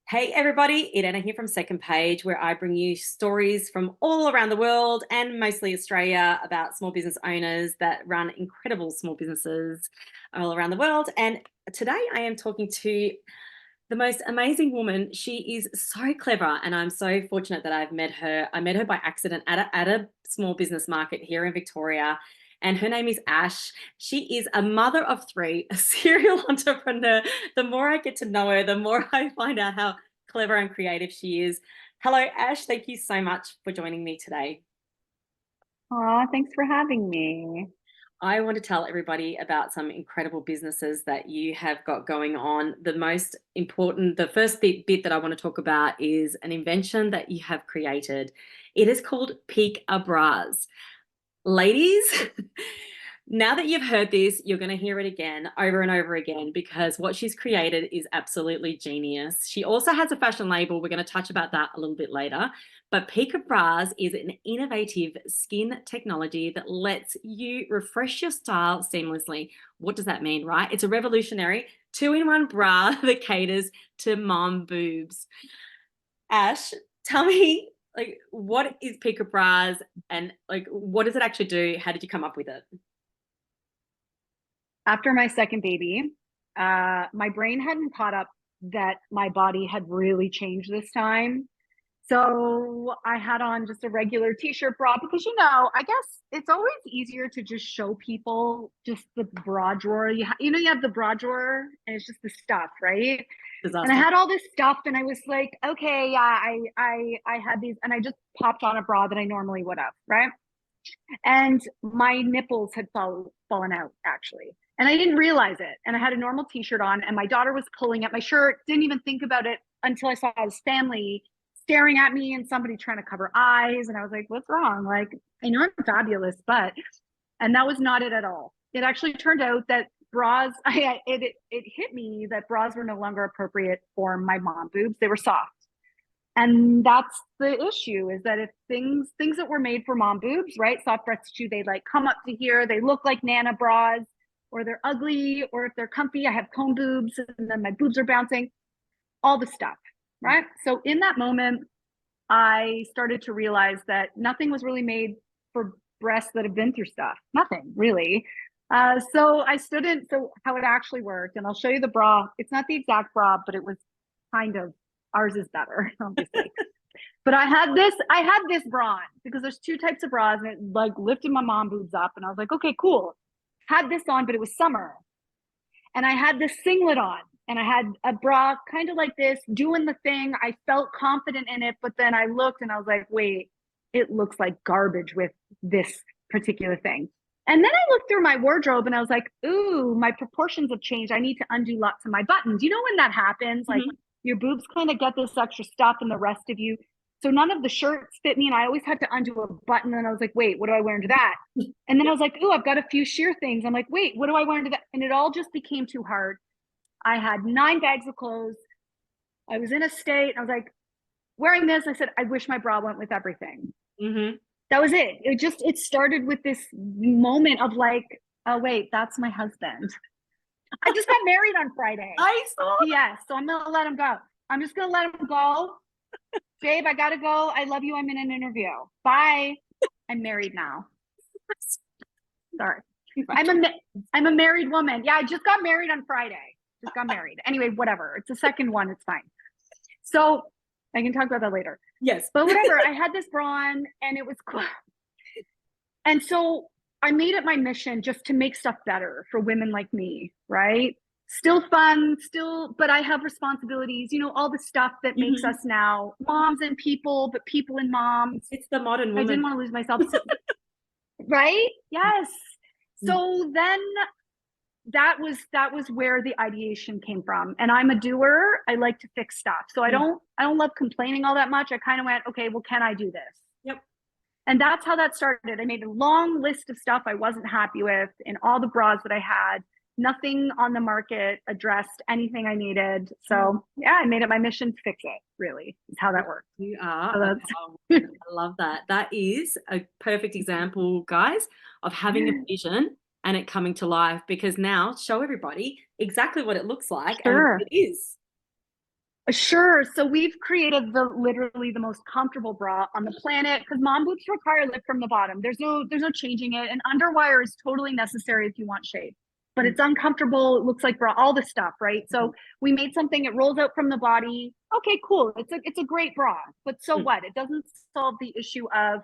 Hey everybody, Irena here from Second Page, where I bring you stories from all around the world and mostly Australia about small business owners that run incredible small businesses all around the world. And today I am talking to the most amazing woman. She is so clever, and I'm so fortunate that I've met her. I met her by accident at a small business market here in Victoria. And her name is Ash. She is a mother of three, a serial entrepreneur. The more I get to know her, the more I find out how clever and creative she is. Hello, Ash. Thank you so much for joining me today. Aw, thanks for having me. I want to tell everybody about some incredible businesses that you have got going on. The most important, the first bit that I want to talk about is an invention that you have created. It is called Peekabras. Ladies, now that you've heard this, you're going to hear it again, over and over again, because what she's created is absolutely genius. She also has a fashion label. We're going to touch about that a little bit later. But Peekabras is an innovative skin technology that lets you refresh your style seamlessly. What does that mean, right? It's a revolutionary two-in-one bra that caters to mom boobs. Ash, tell me, like, what is Peekabras and like what does it actually do? How did you come up with it? After my second baby, my brain hadn't caught up that my body had really changed this time. So I had on just a regular t-shirt bra because I guess it's always easier to just show people just the bra drawer. You have the bra drawer and it's just the stuff, right? And I Disaster. had all this stuff and I was like, okay, yeah, I had these and I just popped on a bra that I normally would have, right? And my nipples had fallen out actually. And I didn't realize it. And I had a normal t-shirt on and my daughter was pulling at my shirt, didn't even think about it until I saw his family staring at me and somebody trying to cover eyes. And I was like, what's wrong? Like, I know I'm fabulous, but, and that was not it at all. It actually turned out that bras, it hit me that bras were no longer appropriate for my mom boobs. They were soft. And that's the issue is that if things that were made for mom boobs, right, soft breast tissue, they like come up to here, they look like nana bras, or they're ugly, or if they're comfy, I have cone boobs and then my boobs are bouncing, all the stuff, right? So in that moment, I started to realize that nothing was really made for breasts that have been through stuff. Nothing really. So I stood in. So how it actually worked, and I'll show you the bra. It's not the exact bra, but it was kind of ours is better, obviously. But I had this bra on because there's two types of bras, and it like lifted my mom boobs up, and I was like, okay, cool. Had this on, but it was summer, and I had this singlet on, and I had a bra kind of like this, doing the thing. I felt confident in it, but then I looked and I was like, wait, it looks like garbage with this particular thing. And then I looked through my wardrobe and I was like, ooh, my proportions have changed. I need to undo lots of my buttons. You know when that happens? Like Mhm. your boobs kind of get this extra stuff and the rest of you. So none of the shirts fit me. And I always had to undo a button. And I was like, wait, what do I wear into that? And then I was like, ooh, I've got a few sheer things. I'm like, wait, what do I wear into that? And it all just became too hard. I had 9 bags of clothes. I was in a state. I was like, wearing this. I said, I wish my bra went with everything. Mhm. That was it. It started with this moment of like, oh, wait, that's my husband. I just got married on Friday. I saw Yes. So I'm going to let him go. I'm just going to let him go. Babe, I got to go. I love you. I'm in an interview. Bye. I'm married now. Sorry. I'm a, I'm a married woman. Yeah. I just got married on Friday. Just got married. Anyway, whatever. It's the second one. It's fine. So I can talk about that later. yes. But whatever, I had this bra on and it was cool. And so I made it my mission just to make stuff better for women like me, right? Still fun, still, but I have responsibilities, all the stuff that makes Mhm. us now moms and people, but people and moms. It's the modern I didn't woman. want to lose myself. So, right? Yes. So then that was where the ideation came from. And I'm a doer. I like to fix stuff. So I Mm. don't love complaining all that much. I kind of went, okay, well, can I do this? Yep. And that's how that started. I made a long list of stuff I wasn't happy with in all the bras that I had. Nothing on the market addressed anything I needed. So yeah, I made it my mission to fix it, really, is how that worked. You are So a that's I love that. That is a perfect example, guys, of having a vision and it coming to life because now show everybody exactly what it looks like and what sure. it is. Sure. So we've created the literally the most comfortable bra on the planet because mom boobs require lift from the bottom. There's no changing it. And underwire is totally necessary if you want shape. But it's uncomfortable. It looks like bra, all this stuff, right? So we made something, it rolls out from the body. Okay, cool. It's a great bra. But so what? It doesn't solve the issue of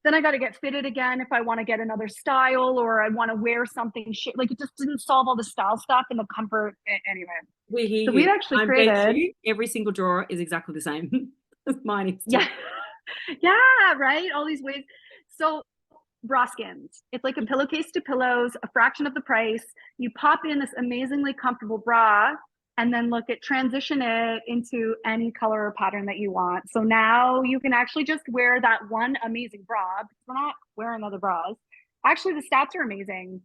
then I got to get fitted again if I want to get another style or I want to wear something like it just didn't solve all the style stuff and the comfort anyway. We hear So we've you. actually I bet created you every single drawer is exactly the same as mine is too. yeah. Yeah, right. All these ways. So bra skins. It's like a pillowcase to pillows, a fraction of the price. You pop in this amazingly comfortable bra and then look at transition it into any color or pattern that you want. So now you can actually just wear that one amazing bra because we're not wearing other bras. Actually, the stats are amazing.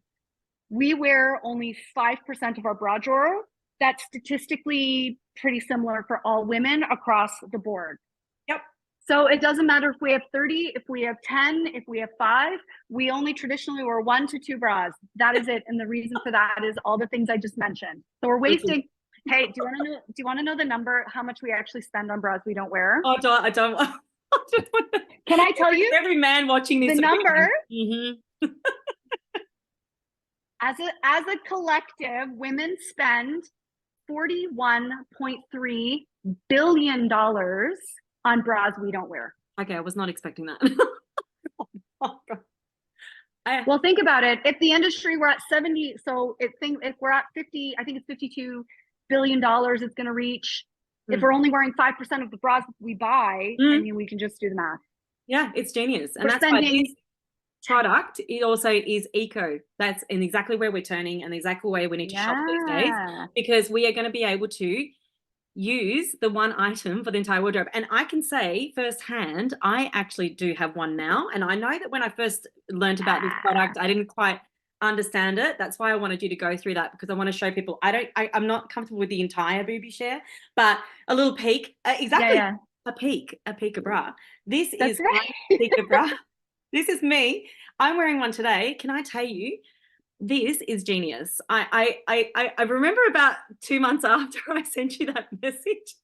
We wear only 5% of our bra drawer. That's statistically pretty similar for all women across the board. Yep. So it doesn't matter if we have 30, if we have 10, if we have 5, we only traditionally wear 1 to 2 bras. That is it. And the reason for that is all the things I just mentioned. So we're wasting. Hey, do you want to know the number, how much we actually spend on bras we don't wear? Oh, I don't. Can I tell you? Every man watching this the number. As a collective, women spend $41.3 billion on bras we don't wear. Okay, I was not expecting that. Oh, God. Well, think about it. If the industry were at 70, so if we're at 50, I think it's $52 billion it's going to reach. If we're only wearing 5% of the bras we buy, I mean, we can just do the math. Yeah, it's genius. And that's why this product, it also is eco. That's in exactly where we're turning and exactly where we need to shop these days, because we are going to be able to use the one item for the entire wardrobe. And I can say firsthand, I actually do have one now. And I know that when I first learned about this product, I didn't quite understand it. That's why I wanted you to go through that, because I want to show people. I'm not comfortable with the entire booby share, but a little peek, exactly. A Peekabra. This is my Peekabra. This is me. I'm wearing one today. Can I tell you, this is genius. I remember about 2 months after I sent you that message,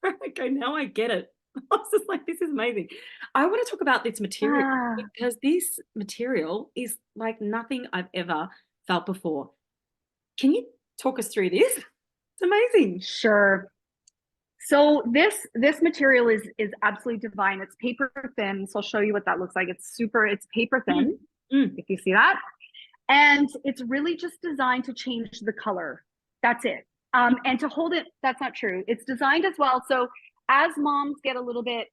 I go, now I get it. I was just like, this is amazing. I want to talk about this material because this material is like nothing I've ever felt before. Can you talk us through this? It's amazing. Sure. So this material is absolutely divine. It's paper thin. So I'll show you what that looks like. It's paper thin, if you see that. And it's really just designed to change the color. That's it. And to hold it, that's not true. It's designed as well. So as moms get a little bit,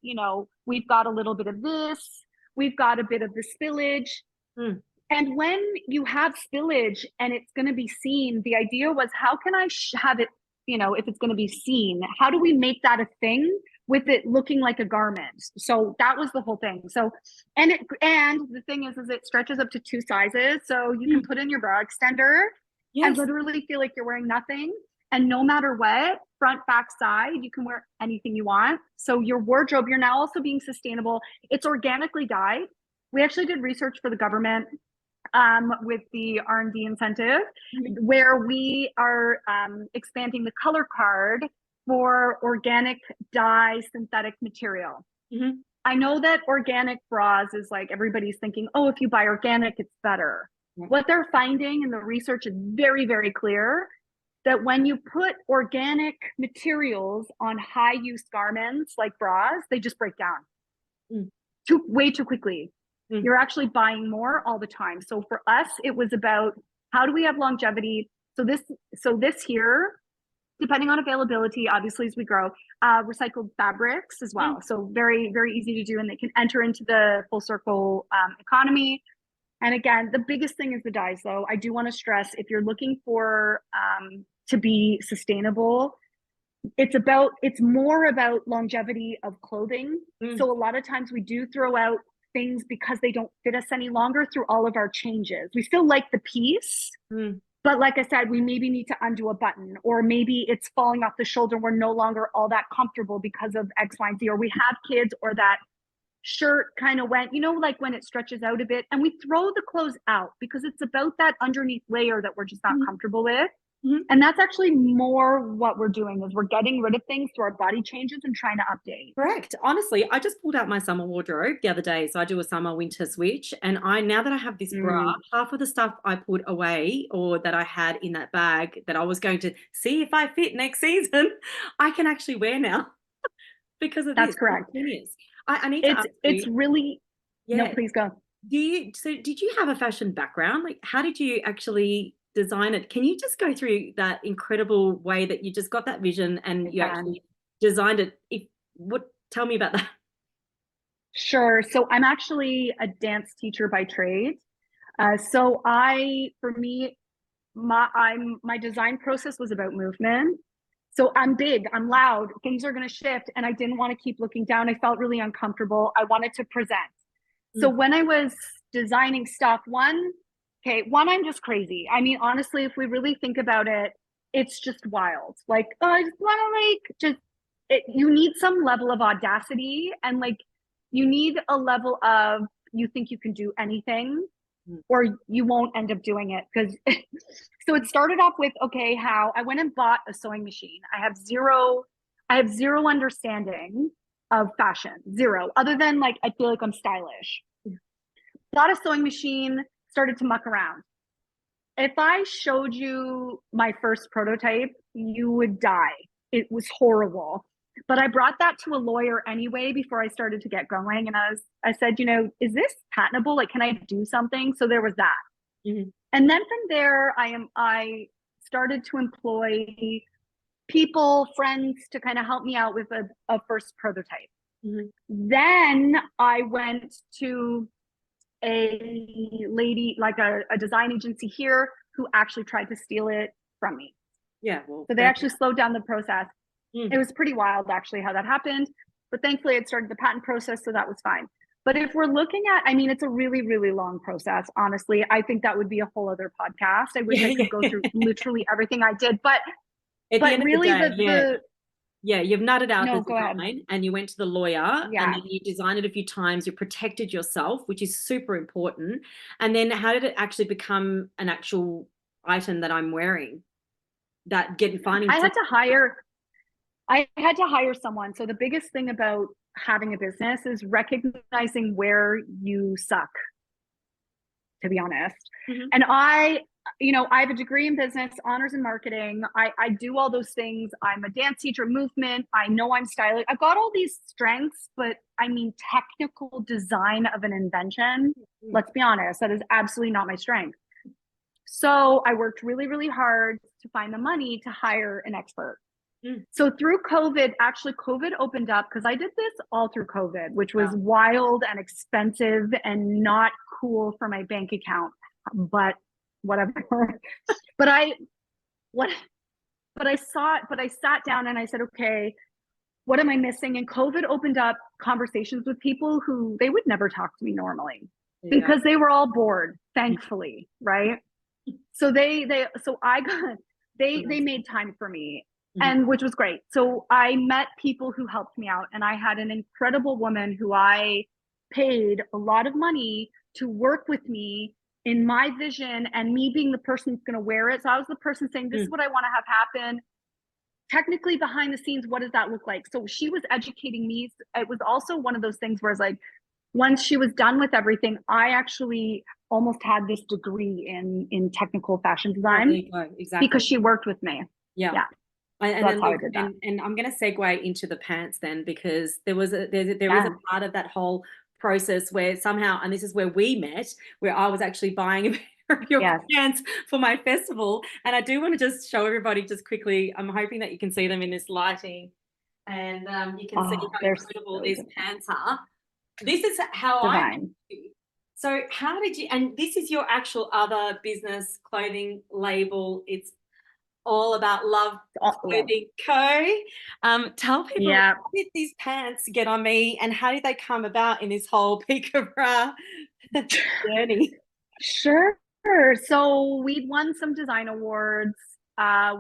we've got a little bit of this, we've got a bit of the spillage. And when you have spillage and it's going to be seen, the idea was, how can I have it, if it's going to be seen, how do we make that a thing with it looking like a garment? So that was the whole thing. So, and the thing is it stretches up to 2 sizes. So you can put in your bra extender and literally feel like you're wearing nothing. And no matter what, front, back, side, you can wear anything you want. So your wardrobe, you're now also being sustainable. It's organically dyed. We actually did research for the government with the R&D incentive, where we are expanding the color card for organic dye synthetic material. I know that organic bras is like, everybody's thinking, oh, if you buy organic, it's better. What they're finding in the research is very, very clear that when you put organic materials on high use garments like bras, they just break down way too quickly. You're actually buying more all the time. So for us, it was about, how do we have longevity? So this here, depending on availability, obviously as we grow, recycled fabrics as well. So very, very easy to do, and they can enter into the full circle economy. And again, the biggest thing is the dyes, though. I do want to stress, if you're looking for to be sustainable, it's more about longevity of clothing. So a lot of times we do throw out things because they don't fit us any longer through all of our changes. We still like the piece, but like I said, we maybe need to undo a button, or maybe it's falling off the shoulder. We're no longer all that comfortable because of X, Y, and Z, or we have kids, or that shirt kind of went, like when it stretches out a bit, and we throw the clothes out because it's about that underneath layer that we're just not comfortable with. Mhm. And that's actually more what we're doing is we're getting rid of things through our body changes and trying to update. Correct. Honestly, I just pulled out my summer wardrobe the other day. So I do a summer winter switch. And I, now that I have this bra, Mm, half of the stuff I put away or that I had in that bag that I was going to see if I fit next season, I can actually wear now because of that's this. It's correct. genius. I need to It's ask it's you, really no, yeah, please go. so did you have a fashion background? Like, how did you actually design it? Can you just go through that incredible way that you just got that vision and I you can. actually designed it? If what, tell me about that. Sure. So I'm actually a dance teacher by trade. So for me, my design process was about movement. So I'm big, I'm loud, things are going to shift, and I didn't want to keep looking down. I felt really uncomfortable. I wanted to present. So Mm, when I was designing stuff, I'm just crazy. I mean, honestly, if we really think about it, it's just wild. Like, oh, I just want to you need some level of audacity and like you need a level of you think you can do anything mm, or you won't end up doing it because so it started off with okay how I went and bought a sewing machine. I have zero understanding of fashion, zero, other than like I feel like I'm stylish. Bought a sewing machine, started to muck around. If I showed you my first prototype, you would die. It was horrible. But I brought that to a lawyer anyway before I started to get going. And I said, is this patentable? Like, can I do something? So there was that. mhm. And then from there, I started to employ people, friends to kind of help me out with a first prototype. Mhm. Then I went to a lady, like a design agency here, who actually tried to steal it from me. Yeah, well, So they fair actually slowed down the process. enough. It was pretty wild, actually, how that happened. But thankfully, it started the patent process, so that was fine. But if we're looking at, I mean, it's a really, really long process, honestly. I think that would be a whole other podcast. I wish I Yeah, could go yeah. through literally everything I did. But At the but end of the really day, yeah, the yeah, you've nutted out the no, go ahead. design and you went to the lawyer and Yeah. then you designed it a few times. You protected yourself, which is super important. And then how did it actually become an actual item that I'm wearing? That getting finding I some. had to hire I had to hire someone. So the biggest thing about having a business is recognizing where you suck, to be honest. Mhm. And I have a degree in business, honors in marketing. I do all those things. I'm a dance teacher, movement. I know I'm stylish. I've got all these strengths, but I mean, technical design of an invention, Mhm. let's be honest, that is absolutely not my strength. So I worked really, really hard to find the money to hire an expert. Mm. So through COVID, actually, COVID opened up because I did this all through COVID, which was Wow. wild and expensive and not cool for my bank account. But whatever. but I what but I sat down and I said, okay, what am I missing? And COVID opened up conversations with people who they would never talk to me normally There you go. because they were all bored, thankfully, right? So I got they Amazing. made time for me Mhm. and which was great. So I met people who helped me out and I had an incredible woman who I paid a lot of money to work with me in my vision and me being the person who's going to wear it. So I was the person saying this is Mm. what I want to have happen. Technically behind the scenes, what does that look like? So she was educating me. It was also one of those things where it's like once she was done with everything, I actually almost had this degree in technical fashion Oh, there design you go. because Exactly. she worked with me. Yeah. Yeah. So And that's then how I look, did that. and I'm going to segue into the pants then because there is a Yeah. part of that whole process where somehow, and this is where we met, where I was actually buying a pair of your Yes. pants for my festival, and I do want to just show everybody just quickly. I'm hoping that you can see them in this lighting, and you can see Oh, how they're incredible so these pants are. This is how I met divine. you. So how did you? And this is your actual other business clothing label. It's all about Love Well, Clothing Co. Tell people, yeah, how did these pants get on me and how did they come about in this whole Peekabra journey? sure. So we won some design awards.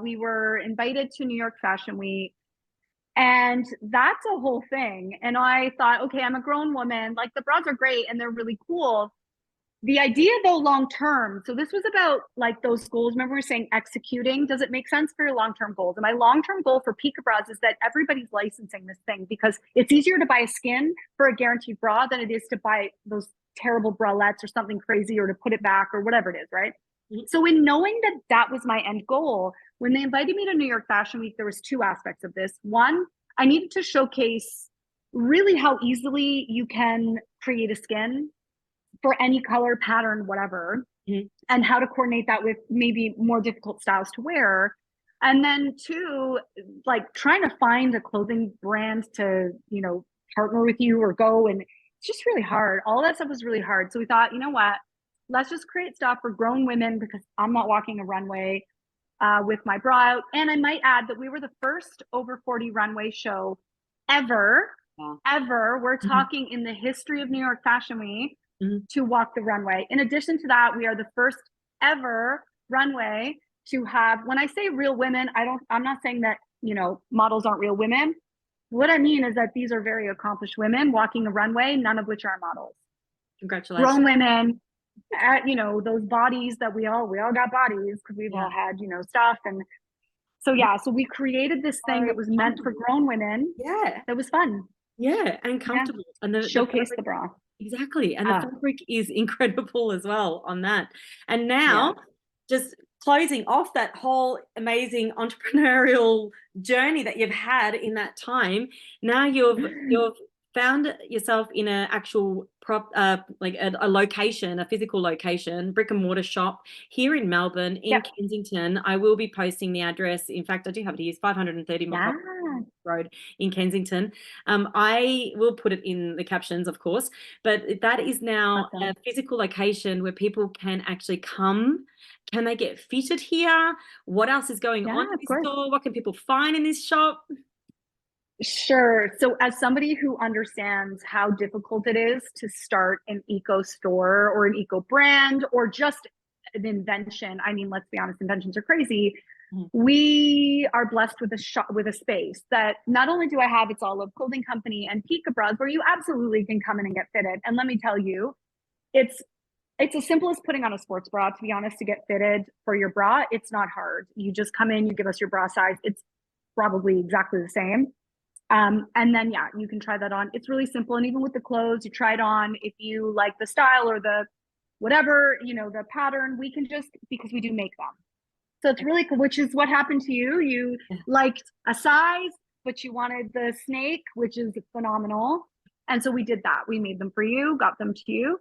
We were invited to New York Fashion Week. And that's a whole thing. And I thought, okay, I'm a grown woman. Like the bras are great and they're really cool. The idea though, long term, so this was about like those goals. Remember we were saying executing. Does it make sense for your long-term goals? And my long-term goal for Peekabras is that everybody's licensing this thing, because it's easier to buy a skin for a guaranteed bra than it is to buy those terrible bralettes or something crazy, or to put it back or whatever it is, right? Mhm. So in knowing that that was my end goal, when they invited me to New York Fashion Week, there was two aspects of this. One, I needed to showcase really how easily you can create a skin for any color, pattern, whatever, Mhm. and how to coordinate that with maybe more difficult styles to wear. And then two, like trying to find a clothing brand to, partner with you or go. And it's just really hard. All that stuff was really hard. So we thought, you know what? Let's just create stuff for grown women, because I'm not walking a runway with my bra out. And I might add that we were the first over 40 runway show ever, Wow. ever. We're Mhm. talking in the history of New York Fashion Week Mhm. to walk the runway. In addition to that, we are the first ever runway to have, when I say real women, I'm not saying that, models aren't real women. What I mean is that these are very accomplished women walking a runway, none of which are models. Congratulations. Grown women at, those bodies that we all got bodies, because we've Yeah. all had, stuff. And so, yeah, so we created this thing So that was meant for comfortable. grown women. Yeah. That was fun. Yeah. And Yeah. comfortable. And the Showcase fabric, the bra. exactly. And the fabric is incredible as well on that. And Yeah. now, just closing off that whole amazing entrepreneurial journey that you've had in that time, now you've found yourself in an actual like a location, a physical location, brick and mortar shop here in Melbourne, in Yep. Kensington. I will be posting the address. In fact, I do have it here, 530 Yeah. Road in Kensington. I will put it in the captions, of course, but that is now a Awesome. physical location where people can actually come. Can they get fitted here? What else is going on Yeah, in of this course. store? What can people find in this shop? Sure. So, as somebody who understands how difficult it is to start an eco store or an eco brand or just an invention, I mean, let's be honest, inventions are crazy. Mhm. We are blessed with a shop, with a space that not only do I have its Olive Clothing Company and Peekabras, where you absolutely can come in and get fitted. And let me tell you, it's it's as simple as putting on a sports bra, to be honest, to get fitted for your bra. It's not hard. You just come in, you give us your bra size. It's probably exactly the same. And then, yeah, you can try that on. It's really simple. And even with the clothes, you try it on. If you like the style or the whatever, the pattern, we can just, because we do make them. So it's really cool, which is what happened to you. You liked a size, but you wanted the snake, which is phenomenal. And so we did that. We made them for you, got them to you.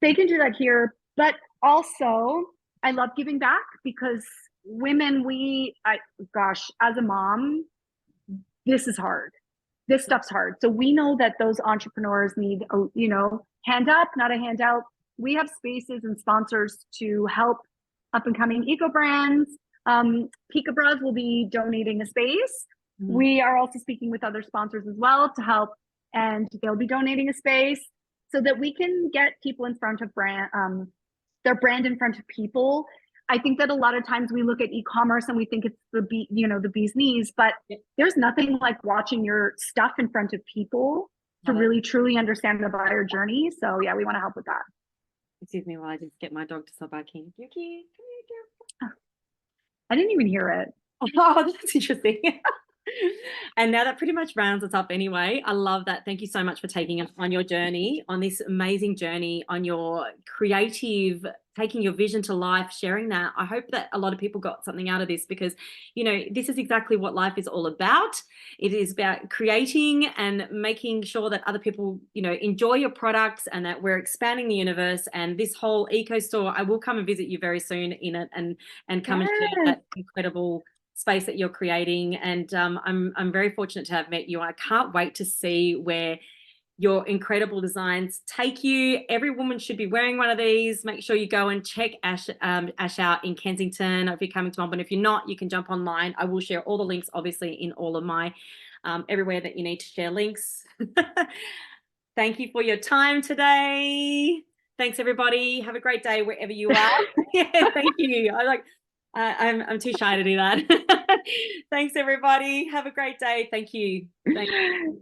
They can do that here. But also, I love giving back, because women, gosh, as a mom, this is hard. This stuff's hard. So we know that those entrepreneurs need a, hand up, not a handout. We have spaces and sponsors to help up and coming eco brands. Peekabras will be donating a space. Mhm. We are also speaking with other sponsors as well to help, and they'll be donating a space so that we can get people in front of their brand in front of people. I think that a lot of times we look at e-commerce and we think it's the bee's knees, but there's nothing like watching your stuff in front of people to Love it. really truly understand the buyer journey. So yeah, we want to help with that. Excuse me while I just get my dog to stop barking. Yuki, come here, girl. I didn't even hear it. Oh, that's interesting. And now that pretty much rounds us up anyway. I love that. Thank you so much for taking us on your journey, on this amazing journey, on your creative, taking your vision to life, sharing that. I hope that a lot of people got something out of this, because, this is exactly what life is all about. It is about creating and making sure that other people, enjoy your products, and that we're expanding the universe. And this whole eco store, I will come and visit you very soon in it, and come and share Yes. that incredible space that you're creating. And I'm very fortunate to have met you. I can't wait to see where your incredible designs take you. Every woman should be wearing one of these. Make sure you go and check Ash out in Kensington. If you're coming to Melbourne, if you're not, you can jump online. I will share all the links, obviously, in all of my everywhere that you need to share links. Thank you for your time today. Thanks, everybody. Have a great day wherever you are. Yeah, thank you. I'm too shy to do that. Thanks, everybody. Have a great day. Thank you. Thank you.